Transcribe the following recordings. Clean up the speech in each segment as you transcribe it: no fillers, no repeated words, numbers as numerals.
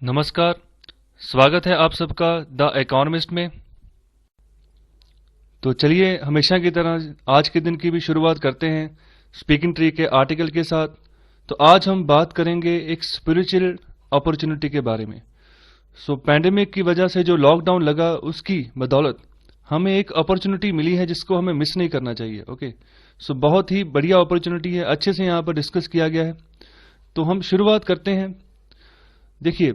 नमस्कार। स्वागत है आप सबका द इकोनॉमिस्ट में। तो चलिए हमेशा की तरह आज के दिन की भी शुरुआत करते हैं स्पीकिंग ट्री के आर्टिकल के साथ। तो आज हम बात करेंगे एक स्पिरिचुअल अपॉर्चुनिटी के बारे में। पैंडेमिक की वजह से जो लॉकडाउन लगा उसकी बदौलत हमें एक अपॉर्चुनिटी मिली है जिसको हमें मिस नहीं करना चाहिए। ओके, बहुत ही बढ़िया अपॉर्चुनिटी है, अच्छे से यहाँ पर डिस्कस किया गया है। तो हम शुरुआत करते हैं। देखिए,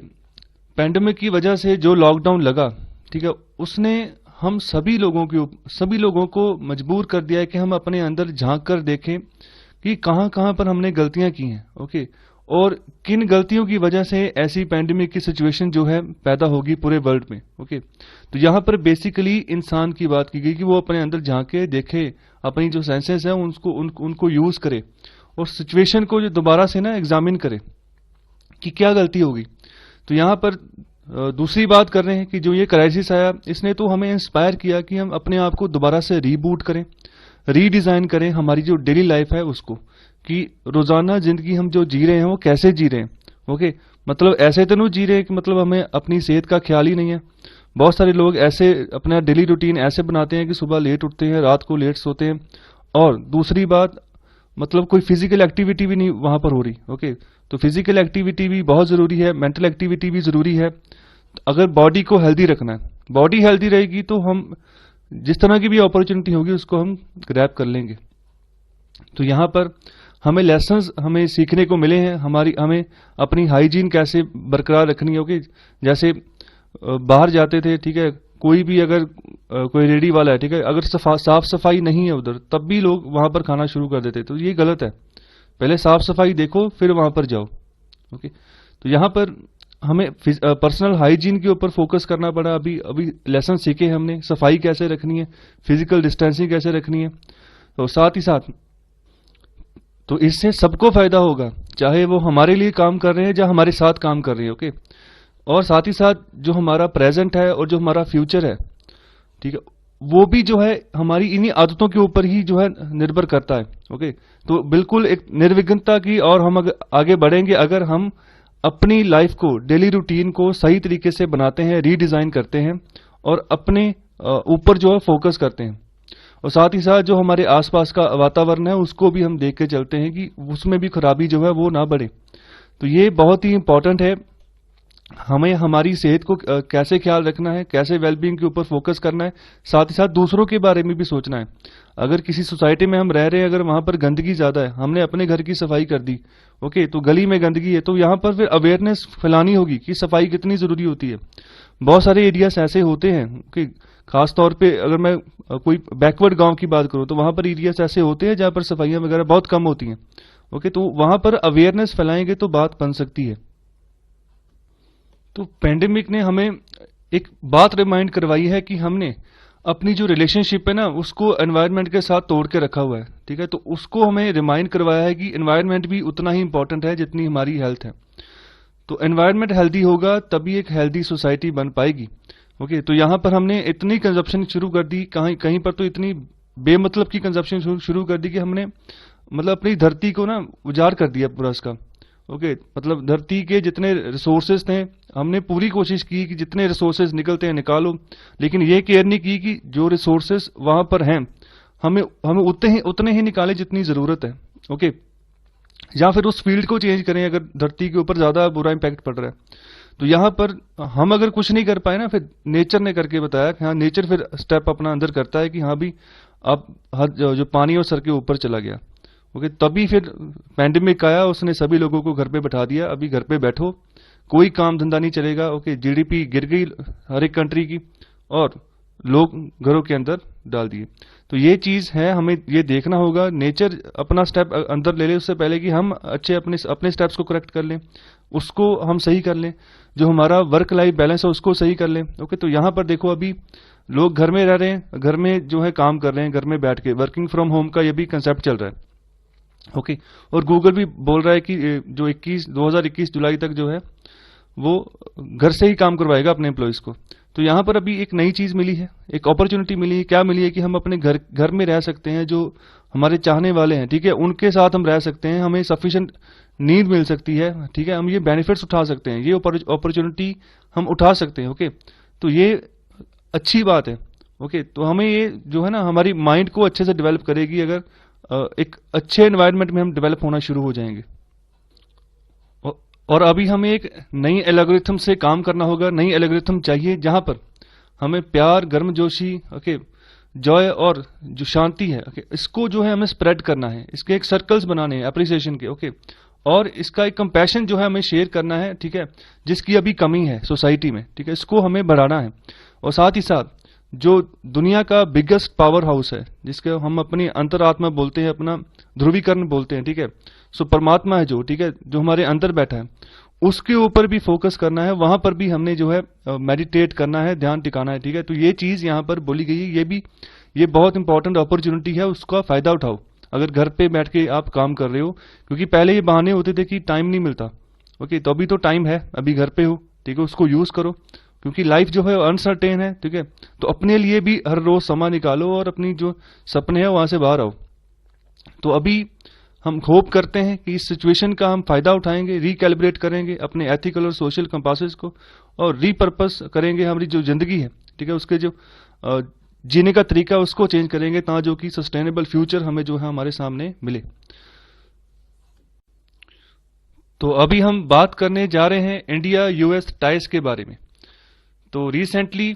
पैंडेमिक की वजह से जो लॉकडाउन लगा, ठीक है, उसने हम सभी लोगों को मजबूर कर दिया है कि हम अपने अंदर झांक कर देखें कि कहां कहां पर हमने गलतियां की हैं। ओके, और किन गलतियों की वजह से ऐसी पैंडेमिक की सिचुएशन जो है पैदा होगी पूरे वर्ल्ड में। ओके, तो यहां पर बेसिकली इंसान की बात की गई कि वो अपने अंदर झांके, देखे, अपनी जो सेंसेस है उनको यूज करे और सिचुएशन को जो दोबारा से ना एग्जामिन करे कि क्या गलती होगी। तो यहाँ पर दूसरी बात कर रहे हैं कि जो ये क्राइसिस आया इसने तो हमें इंस्पायर किया कि हम अपने आप को दोबारा से रीबूट करें, रीडिजाइन करें हमारी जो डेली लाइफ है उसको, कि रोजाना जिंदगी हम जो जी रहे हैं वो कैसे जी रहे हैं। ओके, मतलब ऐसे तो नहीं जी रहे हैं कि मतलब हमें अपनी सेहत का ख्याल ही नहीं है। बहुत सारे लोग ऐसे अपना डेली रूटीन ऐसे बनाते हैं कि सुबह लेट उठते हैं, रात को लेट सोते हैं, और दूसरी बात मतलब कोई फिजिकल एक्टिविटी भी नहीं वहां पर हो रही। ओके, तो फिजिकल एक्टिविटी भी बहुत जरूरी है, मेंटल एक्टिविटी भी जरूरी है। अगर बॉडी को हेल्दी रखना है, बॉडी हेल्दी रहेगी तो हम जिस तरह की भी अपॉर्चुनिटी होगी उसको हम ग्रैब कर लेंगे। तो यहाँ पर हमें लेसन्स हमें सीखने को मिले हैं। हमें अपनी हाइजीन कैसे बरकरार रखनी होगी। जैसे बाहर जाते थे, ठीक है, कोई भी अगर कोई रेडी वाला है, ठीक है, अगर साफ सफाई नहीं है उधर, तब भी लोग वहां पर खाना शुरू कर देते। तो ये गलत है, पहले साफ सफाई देखो फिर वहां पर जाओ। ओके, तो यहाँ पर हमें पर्सनल हाइजीन के ऊपर फोकस करना पड़ा। अभी अभी लेसन सीखे हमने, सफाई कैसे रखनी है, फिजिकल डिस्टेंसिंग कैसे रखनी है। तो साथ ही साथ तो इससे सबको फायदा होगा, चाहे वो हमारे लिए काम कर रहे हैं या हमारे साथ काम कर रहे हैं। ओके, और साथ ही साथ जो हमारा प्रेजेंट है और जो हमारा फ्यूचर है, ठीक है, वो भी जो है हमारी इन्हीं आदतों के ऊपर ही जो है निर्भर करता है। ओके, तो बिल्कुल एक निर्विघ्नता की और हम आगे बढ़ेंगे अगर हम अपनी लाइफ को, डेली रूटीन को सही तरीके से बनाते हैं, रीडिजाइन करते हैं और अपने ऊपर जो है फोकस करते हैं। और साथ ही साथ जो हमारे आसपास का वातावरण है उसको भी हम देख के चलते हैं कि उसमें भी खराबी जो है वो ना बढ़े। तो ये बहुत ही इंपॉर्टेंट है। हमें हमारी सेहत को कैसे ख्याल रखना है, कैसे वेलबींग के ऊपर फोकस करना है, साथ ही साथ दूसरों के बारे में भी सोचना है। अगर किसी सोसाइटी में हम रह रहे हैं, अगर वहां पर गंदगी ज्यादा है, हमने अपने घर की सफाई कर दी, ओके, तो गली में गंदगी है, तो यहाँ पर फिर अवेयरनेस फैलानी होगी कि सफाई कितनी जरूरी होती है। बहुत सारे एरियाज ऐसे होते हैं कि खास तौर पे अगर मैं कोई बैकवर्ड गांव की बात करूं तो वहां पर एरियाज ऐसे होते हैं जहां पर सफाइयां वगैरह बहुत कम होती हैं। ओके, तो वहां पर अवेयरनेस फैलाएंगे तो बात बन सकती है। तो पैंडेमिक ने हमें एक बात रिमाइंड करवाई है कि हमने अपनी जो रिलेशनशिप है ना उसको एनवायरनमेंट के साथ तोड़ के रखा हुआ है। ठीक है, तो उसको हमें रिमाइंड करवाया है कि एनवायरनमेंट भी उतना ही इंपॉर्टेंट है जितनी हमारी हेल्थ है। तो एनवायरनमेंट हेल्दी होगा तभी एक हेल्दी सोसाइटी बन पाएगी। ओके, तो यहाँ पर हमने इतनी कंजप्शन शुरू कर दी, कहीं कहीं पर तो इतनी बेमतलब की कंजप्शन शुरू कर दी कि हमने मतलब अपनी धरती को ना उजाड़ कर दिया पूरा इसका। ओके, मतलब धरती के जितने रिसोर्सेज थे हमने पूरी कोशिश की कि जितने रिसोर्सेज निकलते हैं निकालो, लेकिन ये केयर नहीं की कि जो रिसोर्सेज वहां पर हैं हमें हमें उतने ही निकाले जितनी जरूरत है। ओके, या फिर उस फील्ड को चेंज करें अगर धरती के ऊपर ज्यादा बुरा इंपैक्ट पड़ रहा है। तो यहाँ पर हम अगर कुछ नहीं कर पाए ना, फिर नेचर ने करके बताया कि हाँ, नेचर फिर स्टेप अपना अंदर करता है कि हाँ भी अब जो पानी और सर के ऊपर चला गया। ओके, तभी फिर पैंडेमिक आया, उसने सभी लोगों को घर पे बैठा दिया, अभी घर पे बैठो, कोई काम धंधा नहीं चलेगा। ओके, जीडीपी गिर गई हर एक कंट्री की और लोग घरों के अंदर डाल दिए। तो ये चीज है, हमें ये देखना होगा नेचर अपना स्टेप अंदर ले ले उससे पहले कि हम अच्छे अपने स्टेप्स को करेक्ट कर लें, उसको हम सही कर लें, जो हमारा वर्क लाइफ बैलेंस है उसको सही कर लें। ओके, तो यहाँ पर देखो अभी लोग घर में रह रहे हैं, घर में जो है काम कर रहे हैं, घर में बैठ के वर्किंग फ्रॉम होम का ये भी कंसेप्ट चल रहा है। ओके, और गूगल भी बोल रहा है कि जो 2021 जुलाई तक जो है वो घर से ही काम करवाएगा अपने एम्प्लॉयज को। तो यहाँ पर अभी एक नई चीज मिली है, एक अपॉर्चुनिटी मिली है। क्या मिली है कि हम अपने घर घर में रह सकते हैं, जो हमारे चाहने वाले हैं, ठीक है, उनके साथ हम रह सकते हैं, हमें सफिशिएंट नींद मिल सकती है, ठीक है, हम ये बेनिफिट्स उठा सकते हैं, ये अपॉर्चुनिटी हम उठा सकते हैं। ओके, तो ये अच्छी बात है। ओके, तो हमें ये जो है ना, हमारी माइंड को अच्छे से डेवलप करेगी अगर एक अच्छे एनवायरनमेंट में हम डेवलप होना शुरू हो जाएंगे। और अभी हमें एक नई एल्गोरिथम से काम करना होगा। नई एल्गोरिथम चाहिए जहां पर हमें प्यार, गर्मजोशी, ओके, जॉय और जो शांति है, ओके, इसको जो है हमें स्प्रेड करना है, इसके एक सर्कल्स बनाने हैं अप्रिसिएशन के। ओके, और इसका एक कंपैशन जो है हमें शेयर करना है, ठीक है, जिसकी अभी कमी है सोसाइटी में, ठीक है, इसको हमें बढ़ाना है। और साथ ही साथ जो दुनिया का बिगेस्ट पावर हाउस है, जिसके हम अपनी अंतरात्मा बोलते हैं, अपना ध्रुवीकरण बोलते हैं, ठीक है, सो परमात्मा है जो, ठीक है, जो हमारे अंदर बैठा है, उसके ऊपर भी फोकस करना है, वहां पर भी हमने जो है मेडिटेट करना है, ध्यान टिकाना है, ठीक है। तो ये चीज यहाँ पर बोली गई है, ये बहुत इंपॉर्टेंट अपॉर्चुनिटी है, उसका फायदा उठाओ अगर घर पे बैठ के आप काम कर रहे हो। क्योंकि पहले ये बहाने होते थे कि टाइम नहीं मिलता। ओके, तो अभी तो टाइम है, अभी घर पे हो, ठीक है, उसको यूज करो, क्योंकि लाइफ जो है अनसर्टेन है, ठीक है। तो अपने लिए भी हर रोज समय निकालो और अपनी जो सपने हैं वहां से बाहर आओ। तो अभी हम होप करते हैं कि इस सिचुएशन का हम फायदा उठाएंगे, रिकैलिब्रेट करेंगे अपने एथिकल और सोशल कंपासेस को, और रीपर्पस करेंगे हमारी जो जिंदगी है, ठीक है, उसके जो जीने का तरीका उसको चेंज करेंगे, ताकि जो कि सस्टेनेबल फ्यूचर हमें जो है हमारे सामने मिले। तो अभी हम बात करने जा रहे हैं इंडिया यूएस टाइज के बारे में। तो रिसेंटली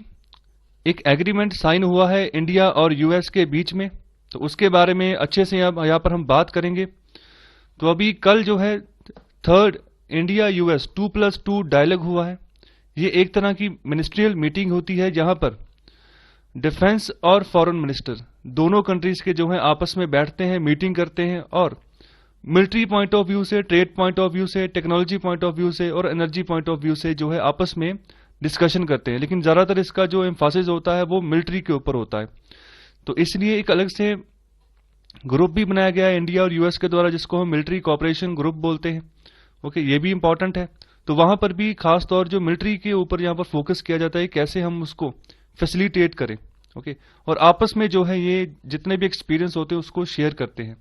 एक एग्रीमेंट साइन हुआ है इंडिया और यूएस के बीच में, तो उसके बारे में अच्छे से यहाँ पर हम बात करेंगे। तो अभी कल जो है थर्ड इंडिया यूएस 2+2 डायलॉग हुआ है। ये एक तरह की मिनिस्ट्रियल मीटिंग होती है जहां पर डिफेंस और फॉरेन मिनिस्टर दोनों कंट्रीज के जो है आपस में बैठते हैं, मीटिंग करते हैं, और मिलिट्री पॉइंट ऑफ व्यू से, ट्रेड पॉइंट ऑफ व्यू से, टेक्नोलॉजी पॉइंट ऑफ व्यू से और एनर्जी पॉइंट ऑफ व्यू से जो है आपस में डिस्कशन करते हैं। लेकिन ज्यादातर इसका जो एम्फासिस होता है वो मिलिट्री के ऊपर होता है। तो इसलिए एक अलग से ग्रुप भी बनाया गया है इंडिया और यूएस के द्वारा, जिसको हम मिलिट्री कोऑपरेशन ग्रुप बोलते हैं। ओके, ये भी इंपॉर्टेंट है। तो वहां पर भी खास तौर जो मिलिट्री के ऊपर यहाँ पर फोकस किया जाता है, कैसे हम उसको फैसिलिटेट करें। ओके, और आपस में जो है ये जितने भी एक्सपीरियंस होते हैं उसको शेयर करते हैं।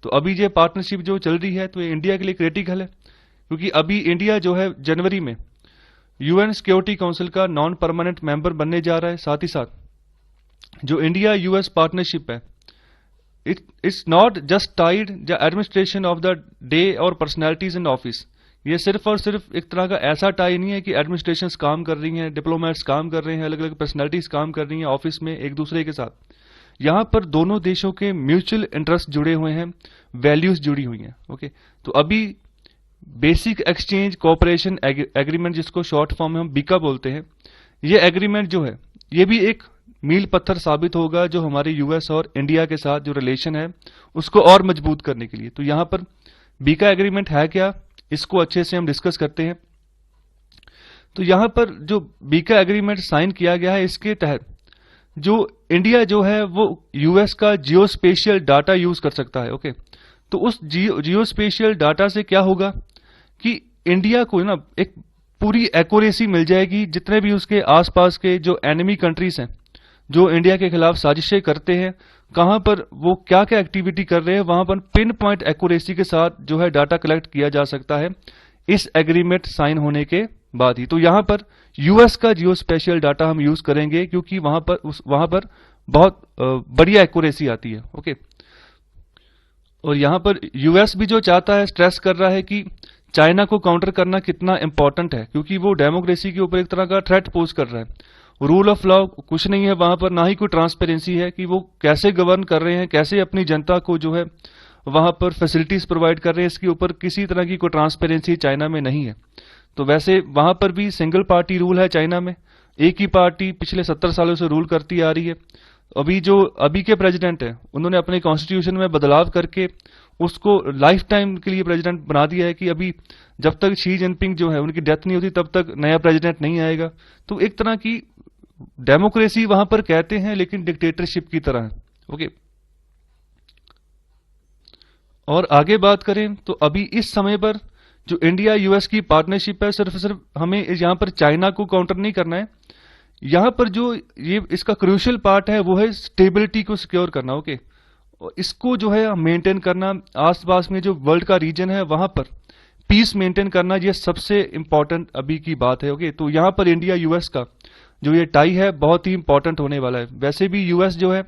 तो अभी ये पार्टनरशिप जो चल रही है, तो ये इंडिया के लिए क्रिटिकल है, क्योंकि अभी इंडिया जो है जनवरी में यूएन सिक्योरिटी काउंसिल का नॉन परमानेंट मेंबर बनने जा रहा है। साथ ही साथ जो इंडिया यूएस पार्टनरशिप है, it's not just tied the administration of the day और पर्सनैलिटीज इन ऑफिस। ये सिर्फ और सिर्फ एक तरह का ऐसा टाई नहीं है कि एडमिनिस्ट्रेशंस काम कर रही हैं, डिप्लोमेट्स काम कर रहे हैं, अलग अलग पर्सनैलिटीज काम कर रही हैं ऑफिस में एक दूसरे के साथ। यहां पर दोनों देशों के म्यूचुअल इंटरेस्ट जुड़े हुए हैं, वैल्यूज जुड़ी हुई हैं। ओके, तो अभी बेसिक एक्सचेंज कोऑपरेशन एग्रीमेंट, जिसको शॉर्ट फॉर्म में हम बीका बोलते हैं, ये एग्रीमेंट जो है ये भी एक मील पत्थर साबित होगा जो हमारे यूएस और इंडिया के साथ जो रिलेशन है उसको और मजबूत करने के लिए। तो यहां पर बीका एग्रीमेंट है क्या, इसको अच्छे से हम डिस्कस करते हैं। तो यहां पर जो बीका एग्रीमेंट साइन किया गया है, इसके तहत जो इंडिया जो है वो यूएस का जियोस्पेशियल डाटा यूज कर सकता है। ओके, तो उस जियोस्पेशियल डाटा से क्या होगा कि इंडिया को ना एक पूरी एक्यूरेसी मिल जाएगी, जितने भी उसके आसपास के जो एनिमी कंट्रीज हैं जो इंडिया के खिलाफ साजिशें करते हैं, कहां पर वो क्या क्या एक्टिविटी कर रहे हैं, वहां पर पिन पॉइंट एक्यूरेसी के साथ जो है डाटा कलेक्ट किया जा सकता है इस एग्रीमेंट साइन होने के बाद ही। तो यहां पर यूएस का जियो स्पेशल डाटा हम यूज करेंगे, क्योंकि वहां पर बहुत बढ़िया एक्यूरेसी आती है। ओके, और यहां पर यूएस भी जो चाहता है, स्ट्रेस कर रहा है कि चाइना को काउंटर करना कितना इंपॉर्टेंट है, क्योंकि वो डेमोक्रेसी के ऊपर एक तरह का थ्रेट पोज कर रहा है। रूल ऑफ लॉ कुछ नहीं है वहां पर, ना ही कोई ट्रांसपेरेंसी है कि वो कैसे गवर्न कर रहे हैं, कैसे अपनी जनता को जो है वहां पर फैसिलिटीज प्रोवाइड कर रहे हैं, इसके ऊपर किसी तरह की कोई ट्रांसपेरेंसी चाइना में नहीं है। तो वैसे वहां पर भी सिंगल पार्टी रूल है चाइना में, एक ही पार्टी पिछले 70 सालों से रूल करती आ रही है। अभी के प्रेसिडेंट है, उन्होंने अपने कॉन्स्टिट्यूशन में बदलाव करके उसको लाइफ टाइम के लिए प्रेसिडेंट बना दिया है कि अभी जब तक शी जिनपिंग जो है उनकी डेथ नहीं होती तब तक नया प्रेसिडेंट नहीं आएगा। तो एक तरह की डेमोक्रेसी वहां पर कहते हैं, लेकिन डिक्टेटरशिप की तरह है। ओके, और आगे बात करें तो अभी इस समय पर जो इंडिया यूएस की पार्टनरशिप है, सिर्फ हमें यहां पर चाइना को काउंटर नहीं करना है, यहाँ पर जो ये इसका क्रूशियल पार्ट है वो है स्टेबिलिटी को सिक्योर करना। ओके, और इसको जो है मेंटेन करना, आसपास में जो वर्ल्ड का रीजन है वहां पर पीस मेंटेन करना, ये सबसे इंपॉर्टेंट अभी की बात है। ओके, तो यहाँ पर इंडिया यूएस का जो ये टाई है बहुत ही इंपॉर्टेंट होने वाला है। वैसे भी यूएस जो है,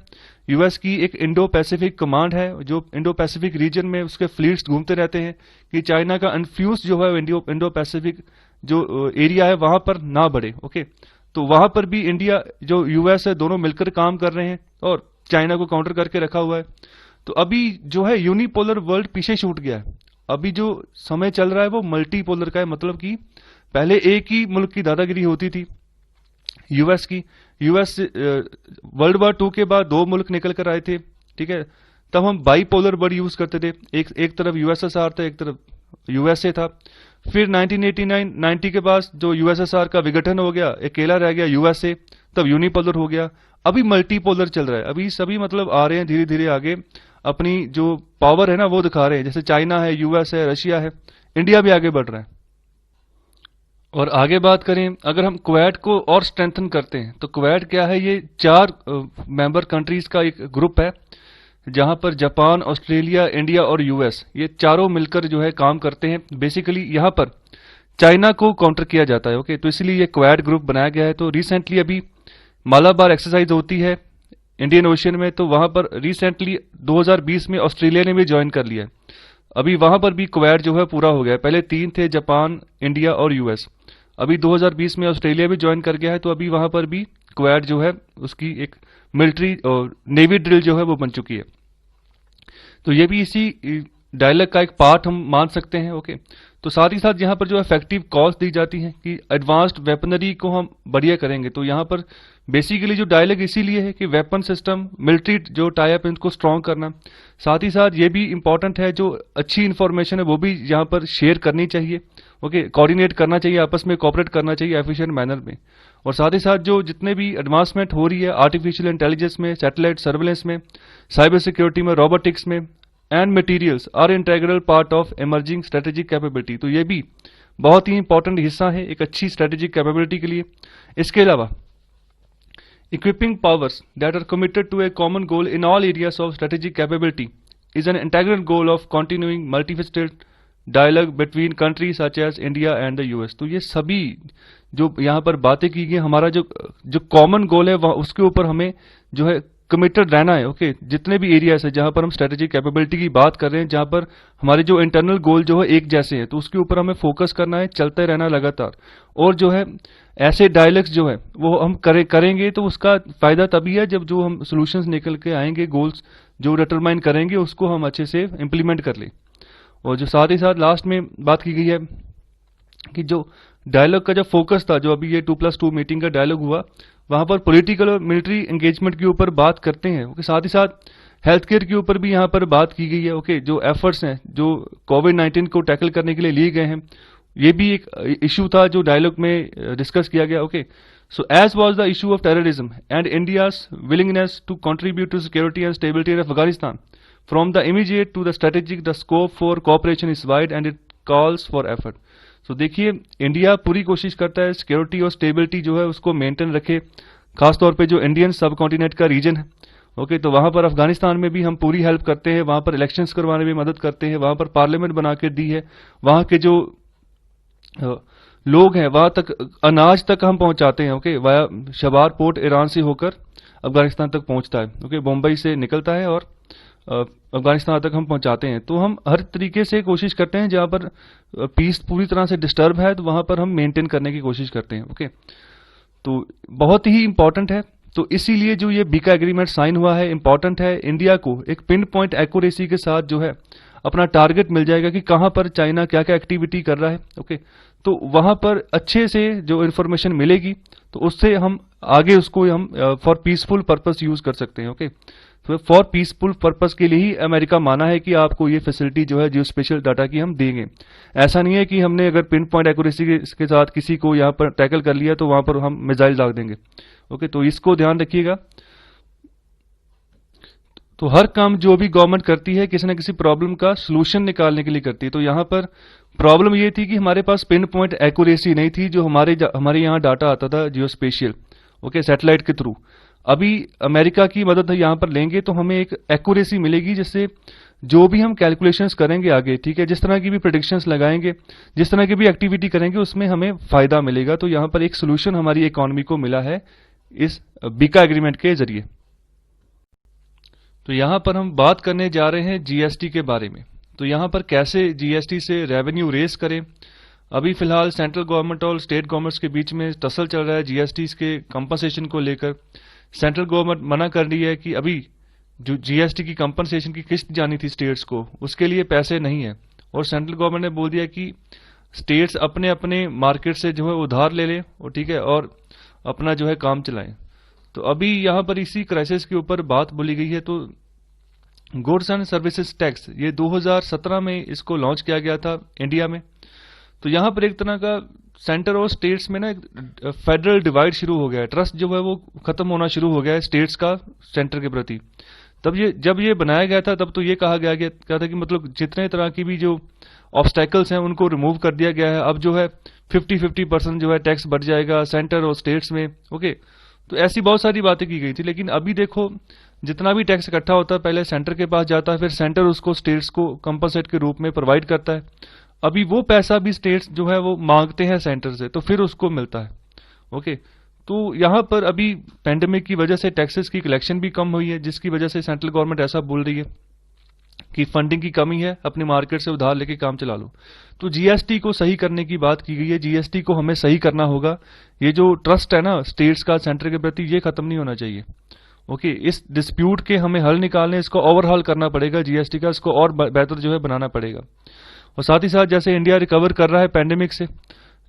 यूएस की एक इंडो पैसिफिक कमांड है, जो इंडो पैसिफिक रीजन में उसके फ्लीट्स घूमते रहते हैं कि चाइना का इन्फ्लुएंस जो है इंडो पैसिफिक जो एरिया है वहां पर ना बढ़े। ओके, तो वहां पर भी इंडिया जो यूएस है दोनों मिलकर काम कर रहे हैं और चाइना को काउंटर करके रखा हुआ है। तो अभी जो है यूनिपोलर वर्ल्ड पीछे छूट गया है। अभी जो समय चल रहा है वो मल्टीपोलर का है, मतलब कि पहले एक ही मुल्क की दादागिरी होती थी, यूएस की। यूएस वर्ल्ड वॉर 2 के बाद 2 मुल्क निकल कर आए थे, ठीक है। तब हम बाईपोलर वर्ड यूज करते थे, एक तरफ यूएसएसआर था, एक तरफ यूएसए था। फिर 1989-90 के बाद जो यूएसएसआर का विघटन हो गया, अकेला रह गया यूएसए, तब यूनिपोलर हो गया। अभी मल्टीपोलर चल रहा है। अभी सभी मतलब आ रहे हैं धीरे धीरे आगे, अपनी जो पावर है ना वो दिखा रहे हैं। जैसे चाइना है, यूएस है, रशिया है, इंडिया भी आगे बढ़ रहा है। और आगे बात करें, अगर हम क्वेड को और स्ट्रेंथन करते हैं तो क्वेड क्या है, ये 4 मेंबर कंट्रीज का एक ग्रुप है जहां पर जापान, ऑस्ट्रेलिया, इंडिया और यूएस, ये चारों मिलकर जो है काम करते हैं। बेसिकली यहां पर चाइना को काउंटर किया जाता है। ओके, तो इसलिए ये क्वेड ग्रुप बनाया गया है। तो रिसेंटली अभी मालाबार एक्सरसाइज होती है इंडियन ओशियन में, तो वहां पर रिसेंटली 2020 में ऑस्ट्रेलिया ने भी ज्वाइन कर लिया है। अभी वहां पर भी क्वेड जो है पूरा हो गया है। पहले 3 थे, जापान, इंडिया और यूएस। अभी 2020 में ऑस्ट्रेलिया भी ज्वाइन कर गया है, तो अभी वहां पर भी क्वेड जो है उसकी एक मिलिट्री और नेवी ड्रिल जो है वो बन चुकी है। तो ये भी इसी डायलॉग का एक पार्ट हम मान सकते हैं। ओके, तो साथ ही साथ यहाँ पर जो इफेक्टिव कॉल्स दी जाती हैं कि एडवांस्ड वेपनरी को हम बढ़िया करेंगे। तो यहाँ पर बेसिकली जो डायलॉग इसीलिए है कि वेपन सिस्टम, मिलिट्री जो टाई अप है उनको स्ट्रॉन्ग करना। साथ ही साथ ये भी इंपॉर्टेंट है, जो अच्छी इंफॉर्मेशन है वो भी यहाँ पर शेयर करनी चाहिए। ओके, कोऑर्डिनेट करना चाहिए, आपस में कोऑपरेट करना चाहिए एफिशिएंट मैनर में। और साथ ही साथ जो जितने भी एडवांसमेंट हो रही है आर्टिफिशियल इंटेलिजेंस में, सैटेलाइट सर्वेलेंस में, साइबर सिक्योरिटी में, रोबोटिक्स में, and materials are integral part of emerging strategic capability. तो ये भी बहुत ही इंपॉर्टेंट हिस्सा है एक अच्छी स्ट्रेटेजिक कैपेबिलिटी के लिए। इसके अलावा equipping powers that are committed to a common goal in all areas of strategic capability is an integral goal of continuing multifaceted dialogue between countries such as India and the US। तो ये सभी जो यहाँ पर बातें की गई, हमारा जो जो कॉमन गोल है वह उसके ऊपर हमें जो है कमिटेड रहना है। ओके, जितने भी एरियाज है जहां पर हम स्ट्रेटेजिक कैपेबिलिटी की बात कर रहे हैं, जहां पर हमारे जो इंटरनल गोल जो है एक जैसे हैं, तो उसके ऊपर हमें फोकस करना है, चलते रहना लगातार। और जो है ऐसे डायलॉग्स जो है वो हम करेंगे तो उसका फायदा तभी है जब जो हम सोल्यूशंस निकल के आएंगे, गोल्स जो डिटरमाइन करेंगे उसको हम अच्छे से इंप्लीमेंट कर लें। और जो साथ ही साथ लास्ट में बात की गई है कि जो डायलॉग का जो फोकस था, जो अभी ये 2+2 मीटिंग का डायलॉग हुआ, वहां पर पॉलिटिकल और मिलिट्री एंगेजमेंट के ऊपर बात करते हैं। ओके, साथ ही साथ हेल्थ केयर के ऊपर भी यहाँ पर बात की गई है। ओके, जो एफर्ट्स हैं जो कोविड-19 को टैकल करने के लिए लिए गए हैं, ये भी एक इशू था जो डायलॉग में डिस्कस किया गया। Okay, so as was the issue of terrorism and India's willingness to contribute to security and stability of Afghanistan from the immediate to the strategic, the scope for cooperation is wide and it calls for effort. तो देखिए, India पूरी कोशिश करता है security और stability जो है उसको मेंटेन रखे, खासतौर पे जो इंडियन सब कॉन्टिनेंट का रीजन है। ओके, तो वहां पर अफगानिस्तान में भी हम पूरी हेल्प करते हैं, वहां पर इलेक्शंस करवाने में मदद करते हैं, वहां पर पार्लियामेंट बना के दी है, वहां के जो लोग हैं वहां तक अनाज तक हम पहुंचाते हैं। ओके, वाया शबार पोर्ट ईरान से होकर अफगानिस्तान तक पहुंचता है। ओके, मुंबई से निकलता है और अफगानिस्तान तक हम पहुंचाते हैं। तो हम हर तरीके से कोशिश करते हैं, जहां पर पीस पूरी तरह से डिस्टर्ब है तो वहां पर हम मेंटेन करने की कोशिश करते हैं। ओके, तो बहुत ही इंपॉर्टेंट है। तो इसीलिए जो ये बीका एग्रीमेंट साइन हुआ है इंपॉर्टेंट है। इंडिया को एक पिन पॉइंट एक्यूरेसी के साथ जो है अपना टारगेट मिल जाएगा कि कहां पर चाइना क्या क्या एक्टिविटी कर रहा है। ओके, तो वहां पर अच्छे से जो इन्फॉर्मेशन मिलेगी तो उससे हम आगे उसको हम फॉर पीसफुल पर्पस यूज कर सकते हैं। ओके, तो फॉर पीसफुल पर्पस के लिए ही अमेरिका माना है कि आपको ये फैसिलिटी जो है जियो स्पेशल डाटा की हम देंगे। ऐसा नहीं है कि हमने अगर पिन पॉइंट एक्यूरेसी के साथ किसी को यहाँ पर टैकल कर लिया तो वहां पर हम मिसाइल दाग देंगे। ओके, तो इसको ध्यान रखिएगा। तो हर काम जो भी गवर्नमेंट करती है किसी न किसी प्रॉब्लम का सोल्यूशन निकालने के लिए करती है। तो यहाँ पर प्रॉब्लम ये थी कि हमारे पास पिन पॉइंट एक्यूरेसी नहीं थी, जो हमारे यहाँ डाटा आता था जियो स्पेशियल। ओके, सैटेलाइट के थ्रू। अभी अमेरिका की मदद यहाँ पर लेंगे तो हमें एक एक्यूरेसी मिलेगी, जिससे जो भी हम कैलकुलेशंस करेंगे आगे, ठीक है, जिस तरह की भी प्रेडिक्शंस लगाएंगे, जिस तरह की भी एक्टिविटी करेंगे, उसमें हमें फायदा मिलेगा। तो यहाँ पर एक सोल्यूशन हमारी इकोनॉमी को मिला है इस बीका एग्रीमेंट के जरिए। तो यहाँ पर हम बात करने जा रहे हैं जीएसटी के बारे में। तो यहाँ पर कैसे जीएसटी से रेवेन्यू रेस करें। अभी फिलहाल सेंट्रल गवर्नमेंट और स्टेट गवर्नमेंट्स के बीच में टसल चल रहा है जीएसटी के कंपनसेशन को लेकर। सेंट्रल गवर्नमेंट मना कर रही है कि अभी जो जीएसटी की कंपनसेशन की किस्त जानी थी स्टेट्स को, उसके लिए पैसे नहीं है, और सेंट्रल गवर्नमेंट ने बोल दिया कि स्टेट्स अपने अपने मार्केट से जो है उधार ले लें, और ठीक है, और अपना जो है काम चलाएं। तो अभी यहाँ पर इसी क्राइसिस के ऊपर बात बोली गई है। तो गुड्स एंड सर्विसेज टैक्स, ये 2017 में इसको लॉन्च किया गया था इंडिया में। तो यहाँ पर एक तरह का सेंटर और स्टेट्स में ना फेडरल डिवाइड शुरू हो गया है, ट्रस्ट जो है वो खत्म होना शुरू हो गया है स्टेट्स का सेंटर के प्रति। तब जब ये बनाया गया था, तब तो ये कहा गया था कि मतलब जितने तरह की भी जो ऑब्स्टैकल्स हैं उनको रिमूव कर दिया गया है। अब जो है 50-50% जो है टैक्स बढ़ जाएगा सेंटर और स्टेट्स में। ओके, तो ऐसी बहुत सारी बातें की गई थी। लेकिन अभी देखो, जितना भी टैक्स इकट्ठा होता है पहले सेंटर के पास जाता है, फिर सेंटर उसको स्टेट्स को कंपनसेट के रूप में प्रोवाइड करता है। अभी वो पैसा भी स्टेट्स जो है वो मांगते हैं सेंटर से, तो फिर उसको मिलता है। ओके, तो यहाँ पर अभी पेंडेमिक की वजह से टैक्सेस की कलेक्शन भी कम हुई है, जिसकी वजह से सेंट्रल गवर्नमेंट ऐसा बोल रही है कि फंडिंग की कमी है, अपने मार्केट से उधार लेके काम चला लो। तो जीएसटी को सही करने की बात की गई है। जीएसटी को हमें सही करना होगा। ये जो ट्रस्ट है ना स्टेट्स का सेंटर के प्रति, ये खत्म नहीं होना चाहिए। ओके, इस डिस्प्यूट के हमें हल निकालने, इसको ओवरहॉल करना पड़ेगा जीएसटी का, इसको और बेहतर जो है बनाना पड़ेगा। और साथ ही साथ जैसे इंडिया रिकवर कर रहा है पैंडेमिक से,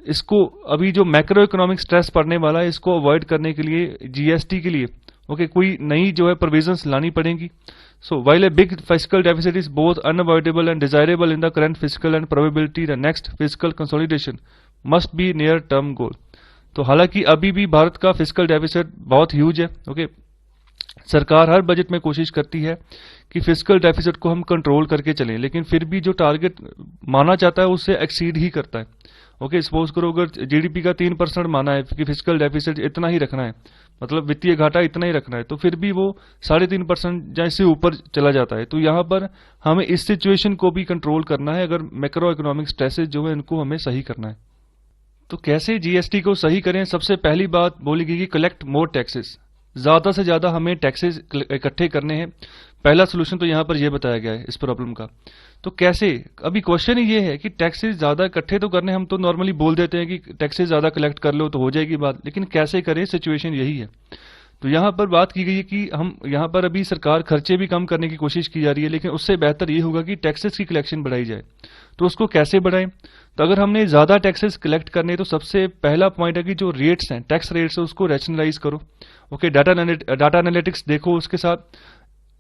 इसको अभी जो मैक्रो इकोनॉमिक स्ट्रेस पड़ने वाला है, इसको अवॉइड करने के लिए जीएसटी के लिए ओके कोई नई जो है प्रोविजंस लानी पड़ेंगी। सो while a big fiscal deficit is both unavoidable and desirable in the current fiscal and probability the next fiscal consolidation must be near term goal. तो हालांकि अभी भी भारत का फिस्कल डेफिसिट बहुत ह्यूज है। ओके, सरकार हर बजट में कोशिश करती है कि फिस्कल डेफिसिट को हम कंट्रोल करके चलें, लेकिन फिर भी जो टारगेट माना जाता है उससे एक्सीड ही करता है। ओके, सपोज करो अगर जीडीपी का 3% माना है कि फिस्कल डेफिसिट इतना ही रखना है, मतलब वित्तीय घाटा इतना ही रखना है, तो फिर भी वो 3.5% या इससे ऊपर चला जाता है। तो यहाँ पर हमें इस सिचुएशन को भी कंट्रोल करना है, अगर मैक्रो इकोनॉमिक स्ट्रेसेस जो है इनको हमें सही करना है। तो कैसे जीएसटी को सही करें? सबसे पहली बात बोली गई कि कलेक्ट मोर टैक्सेस, ज्यादा से ज्यादा हमें टैक्सेस इकट्ठे करने हैं। पहला सोल्यूशन तो यहाँ पर यह बताया गया है इस प्रॉब्लम का। तो कैसे? अभी क्वेश्चन ही ये है कि टैक्सेस ज्यादा इकट्ठे तो करने, हम तो नॉर्मली बोल देते हैं कि टैक्सेस ज्यादा कलेक्ट कर लो तो हो जाएगी बात, लेकिन कैसे करें, सिचुएशन यही है। तो यहाँ पर बात की गई है कि हम यहाँ पर अभी सरकार खर्चे भी कम करने की कोशिश की जा रही है, लेकिन उससे बेहतर ये होगा कि टैक्सेस की कलेक्शन बढ़ाई जाए। तो उसको कैसे बढ़ाएं? तो अगर हमने ज्यादा टैक्सेस कलेक्ट करने, तो सबसे पहला पॉइंट है कि जो रेट्स हैं, टैक्स रेट्स है, उसको रैशनलाइज करो। ओके, डाटा एनालिटिक्स देखो, उसके साथ